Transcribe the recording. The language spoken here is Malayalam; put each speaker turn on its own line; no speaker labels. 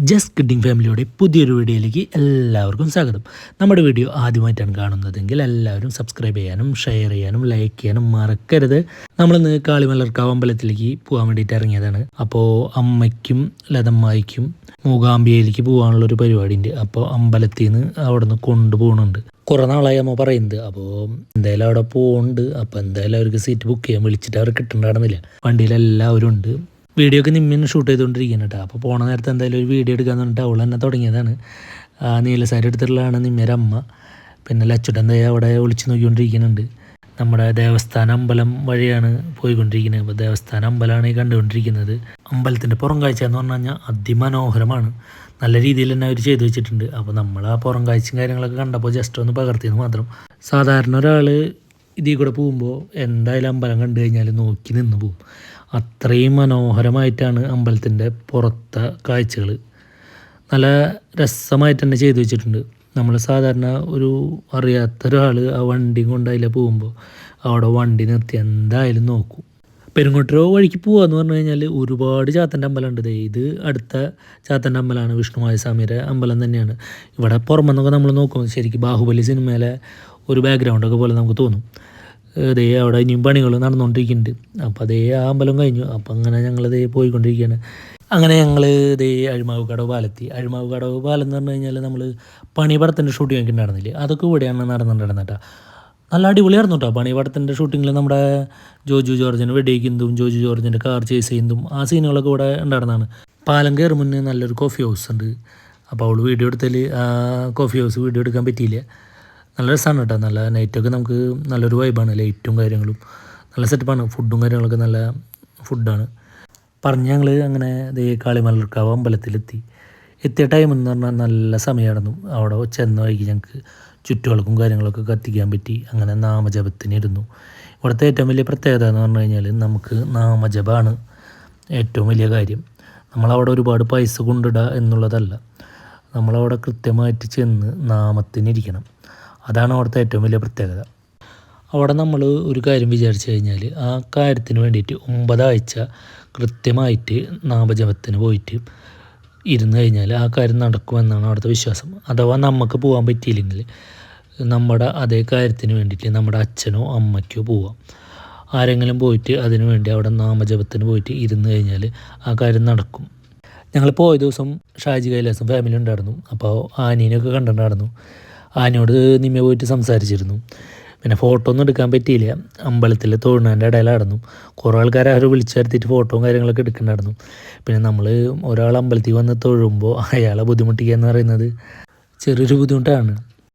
ജസ്റ്റ് കിഡിങ് ഫാമിലിയുടെ പുതിയൊരു വീഡിയോയിലേക്ക് എല്ലാവർക്കും സ്വാഗതം. നമ്മുടെ വീഡിയോ ആദ്യമായിട്ടാണ് കാണുന്നതെങ്കിൽ എല്ലാവരും സബ്സ്ക്രൈബ് ചെയ്യാനും ഷെയർ ചെയ്യാനും ലൈക്ക് ചെയ്യാനും മറക്കരുത്. നമ്മളിന്ന് കാളിമലർക്കാവ് അമ്പലത്തിലേക്ക് പോകാൻ വേണ്ടിയിട്ട് ഇറങ്ങിയതാണ്. അപ്പോൾ അമ്മയ്ക്കും ലതമ്മായിക്കും മൂകാംബികയിലേക്ക് പോകാനുള്ളൊരു പരിപാടി ഉണ്ട്. അപ്പോൾ അമ്പലത്തിൽ നിന്ന് അവിടെ നിന്ന് കൊണ്ടുപോകുന്നുണ്ട്. കുറേ നാളായി അമ്മ പറയുന്നത്. അപ്പോൾ എന്തായാലും അവിടെ പോകുന്നുണ്ട്. അപ്പോൾ എന്തായാലും അവർക്ക് സീറ്റ് ബുക്ക് ചെയ്യാൻ വിളിച്ചിട്ട് അവർ കിട്ടുന്നുണ്ടായിരുന്നില്ല. വണ്ടിയിലെല്ലാവരും ഉണ്ട്. വീഡിയോ ഒക്കെ നിമ്മിന്ന് ഷൂട്ട് ചെയ്തുകൊണ്ടിരിക്കുകയാണ് കേട്ടോ. അപ്പോൾ പോണ നേരത്തെ എന്തായാലും ഒരു വീഡിയോ എടുക്കാമെന്ന് പറഞ്ഞിട്ട് അവൾ തന്നെ തുടങ്ങിയതാണ്. നീലസാരി എടുത്തിട്ടുള്ളതാണ് നിമ്മയുടെ അമ്മ. പിന്നെ ലച്ചുട്ടൻ എന്തായാലും അവിടെ ഒളിച്ച് നോക്കിക്കൊണ്ടിരിക്കുന്നുണ്ട്. നമ്മുടെ ദേവസ്ഥാന അമ്പലം വഴിയാണ് പോയിക്കൊണ്ടിരിക്കുന്നത്. അപ്പോൾ ദേവസ്ഥാന അമ്പലമാണ് ഈ കണ്ടുകൊണ്ടിരിക്കുന്നത്. അമ്പലത്തിൻ്റെ പുറം കാഴ്ച എന്ന് പറഞ്ഞു കഴിഞ്ഞാൽ അതിമനോഹരമാണ്. നല്ല രീതിയിൽ തന്നെ അവർ ചെയ്തു വെച്ചിട്ടുണ്ട്. അപ്പോൾ നമ്മൾ ആ പുറം കാഴ്ചയും കാര്യങ്ങളൊക്കെ കണ്ടപ്പോൾ ജസ്റ്റ് ഒന്ന് പകർത്തിയെന്ന് മാത്രം. സാധാരണ ഒരാൾ ഇതിൽ കൂടെ പോകുമ്പോൾ എന്തായാലും അമ്പലം കണ്ടു കഴിഞ്ഞാൽ നോക്കി നിന്ന് പോവും. അത്രയും മനോഹരമായിട്ടാണ് അമ്പലത്തിൻ്റെ പുറത്തെ കാഴ്ചകൾ. നല്ല രസമായിട്ട് തന്നെ ചെയ്തു വെച്ചിട്ടുണ്ട്. നമ്മൾ സാധാരണ ഒരു അറിയാത്ത ഒരാൾ ആ വണ്ടി കൊണ്ട് അതിൽ പോകുമ്പോൾ അവിടെ വണ്ടി നിർത്തി എന്തായാലും നോക്കും. പെരുങ്ങോട്ടൂർ വഴിക്ക് പോകാമെന്ന് പറഞ്ഞു കഴിഞ്ഞാൽ ഒരുപാട് ചാത്തൻ്റെ അമ്പലമുണ്ട്. ഇത് അടുത്ത ചാത്തൻ്റെ അമ്പലമാണ്. വിഷ്ണുമായ സ്വാമിയുടെ അമ്പലം തന്നെയാണ്. ഇവിടെ പുറമെന്നൊക്കെ നമ്മൾ നോക്കും ശരിക്കും ബാഹുബലി സിനിമയിലെ ഒരു ബാക്ക്ഗ്രൗണ്ടൊക്കെ പോലെ നമുക്ക് തോന്നും. അതേ അവിടെ ഇനിയും പണികൾ നടന്നുകൊണ്ടിരിക്കുന്നുണ്ട്. അപ്പോൾ അതേ ആ അമ്പലം കഴിഞ്ഞു. അപ്പോൾ അങ്ങനെ ഞങ്ങളിതേ പോയിക്കൊണ്ടിരിക്കുകയാണ്. അങ്ങനെ ഞങ്ങൾ ഇതേ അഴിമാവ് കടവ് പാലെത്തി. അഴിമാവ് കടവ് പാലം എന്ന് പറഞ്ഞു കഴിഞ്ഞാൽ നമ്മൾ പണിപടത്തിൻ്റെ ഷൂട്ടിംഗ് ഒക്കെ ഉണ്ടായിരുന്നില്ലേ, അതൊക്കെ ഇവിടെയാണ് നടന്നിട്ടുണ്ടായിരുന്നത് കേട്ടോ. നല്ല അടിപൊളിയായിരുന്നു കേട്ടോ. പണിപടത്തിൻ്റെ ഷൂട്ടിങ്ങിൽ നമ്മുടെ ജോജു ജോർജിൻ്റെ വെടിവെക്കുന്നതും ജോജു ജോർജിൻ്റെ കാർ ചേസ് ചെയ്യുന്നതും ആ സീനുകളൊക്കെ ഇവിടെ ഉണ്ടായിരുന്നതാണ്. പാലം കയറി മുന്നേ നല്ലൊരു കോഫി ഹൗസ് ഉണ്ട്. അപ്പോൾ അവൾ വീഡിയോ എടുത്തതിൽ ആ കോഫി ഹൗസ് വീഡിയോ എടുക്കാൻ പറ്റിയില്ല. നല്ല രസമാണ് കേട്ടോ. നല്ല നൈറ്റൊക്കെ നമുക്ക് നല്ലൊരു വൈബാണ്. ലൈറ്റും കാര്യങ്ങളും നല്ല സെറ്റപ്പാണ്. ഫുഡും കാര്യങ്ങളൊക്കെ നല്ല ഫുഡാണ്. പറഞ്ഞ് ഞങ്ങൾ അങ്ങനെ ദേ കാളിമലർക്കാവ് അമ്പലത്തിലെത്തി. എത്തിയ ടൈം എന്ന് പറഞ്ഞാൽ നല്ല സമയമായിരുന്നു. അവിടെ ചെന്ന വഴിക്ക് ഞങ്ങൾക്ക് ചുറ്റുവിളക്കും കാര്യങ്ങളൊക്കെ കത്തിക്കാൻ പറ്റി. അങ്ങനെ നാമജപത്തിനിരുന്നു. ഇവിടുത്തെ ഏറ്റവും വലിയ പ്രത്യേകത എന്ന് പറഞ്ഞു കഴിഞ്ഞാൽ നമുക്ക് നാമജപമാണ് ഏറ്റവും വലിയ കാര്യം. നമ്മളവിടെ ഒരുപാട് പൈസ കൊണ്ടിടുക എന്നുള്ളതല്ല, നമ്മളവിടെ കൃത്യമായിട്ട് ചെന്ന് നാമത്തിനിരിക്കണം. അതാണ് അവിടുത്തെ ഏറ്റവും വലിയ പ്രത്യേകത. അവിടെ നമ്മൾ ഒരു കാര്യം വിചാരിച്ചു കഴിഞ്ഞാൽ ആ കാര്യത്തിന് വേണ്ടിയിട്ട് 9 ആഴ്ച കൃത്യമായിട്ട് നാമജപത്തിന് പോയിട്ട് ഇരുന്ന് കഴിഞ്ഞാൽ ആ കാര്യം നടക്കുമെന്നാണ് അവിടുത്തെ വിശ്വാസം. അഥവാ നമുക്ക് പോകാൻ പറ്റിയില്ലെങ്കിൽ നമ്മുടെ അതേ കാര്യത്തിന് വേണ്ടിയിട്ട് നമ്മുടെ അച്ഛനോ അമ്മയ്ക്കോ പോവാം. ആരെങ്കിലും പോയിട്ട് അതിനു വേണ്ടി അവിടെ നാമജപത്തിന് പോയിട്ട് ഇരുന്ന് കഴിഞ്ഞാൽ ആ കാര്യം നടക്കും. ഞങ്ങൾ പോയ ദിവസം ഷാജി കൈലാസും ഫാമിലി ഉണ്ടായിരുന്നു. അപ്പോൾ ആനീനെയൊക്കെ കണ്ടിട്ടുണ്ടായിരുന്നു. ആനയോട് നിമ്മ പോയിട്ട് സംസാരിച്ചിരുന്നു. പിന്നെ ഫോട്ടോ ഒന്നും എടുക്കാൻ പറ്റിയില്ല. അമ്പലത്തിൽ തൊഴുന്നതിൻ്റെ ഇടയിലായിരുന്നു. കുറേ ആൾക്കാർ ആരും വിളിച്ചു വരുത്തിയിട്ട് ഫോട്ടോയും കാര്യങ്ങളൊക്കെ എടുക്കുന്നുണ്ടായിരുന്നു. പിന്നെ നമ്മൾ ഒരാൾ അമ്പലത്തിൽ വന്ന് തൊഴുമ്പോൾ അയാളെ ബുദ്ധിമുട്ടിക്കുക എന്ന് പറയുന്നത് ചെറിയൊരു ബുദ്ധിമുട്ടാണ്.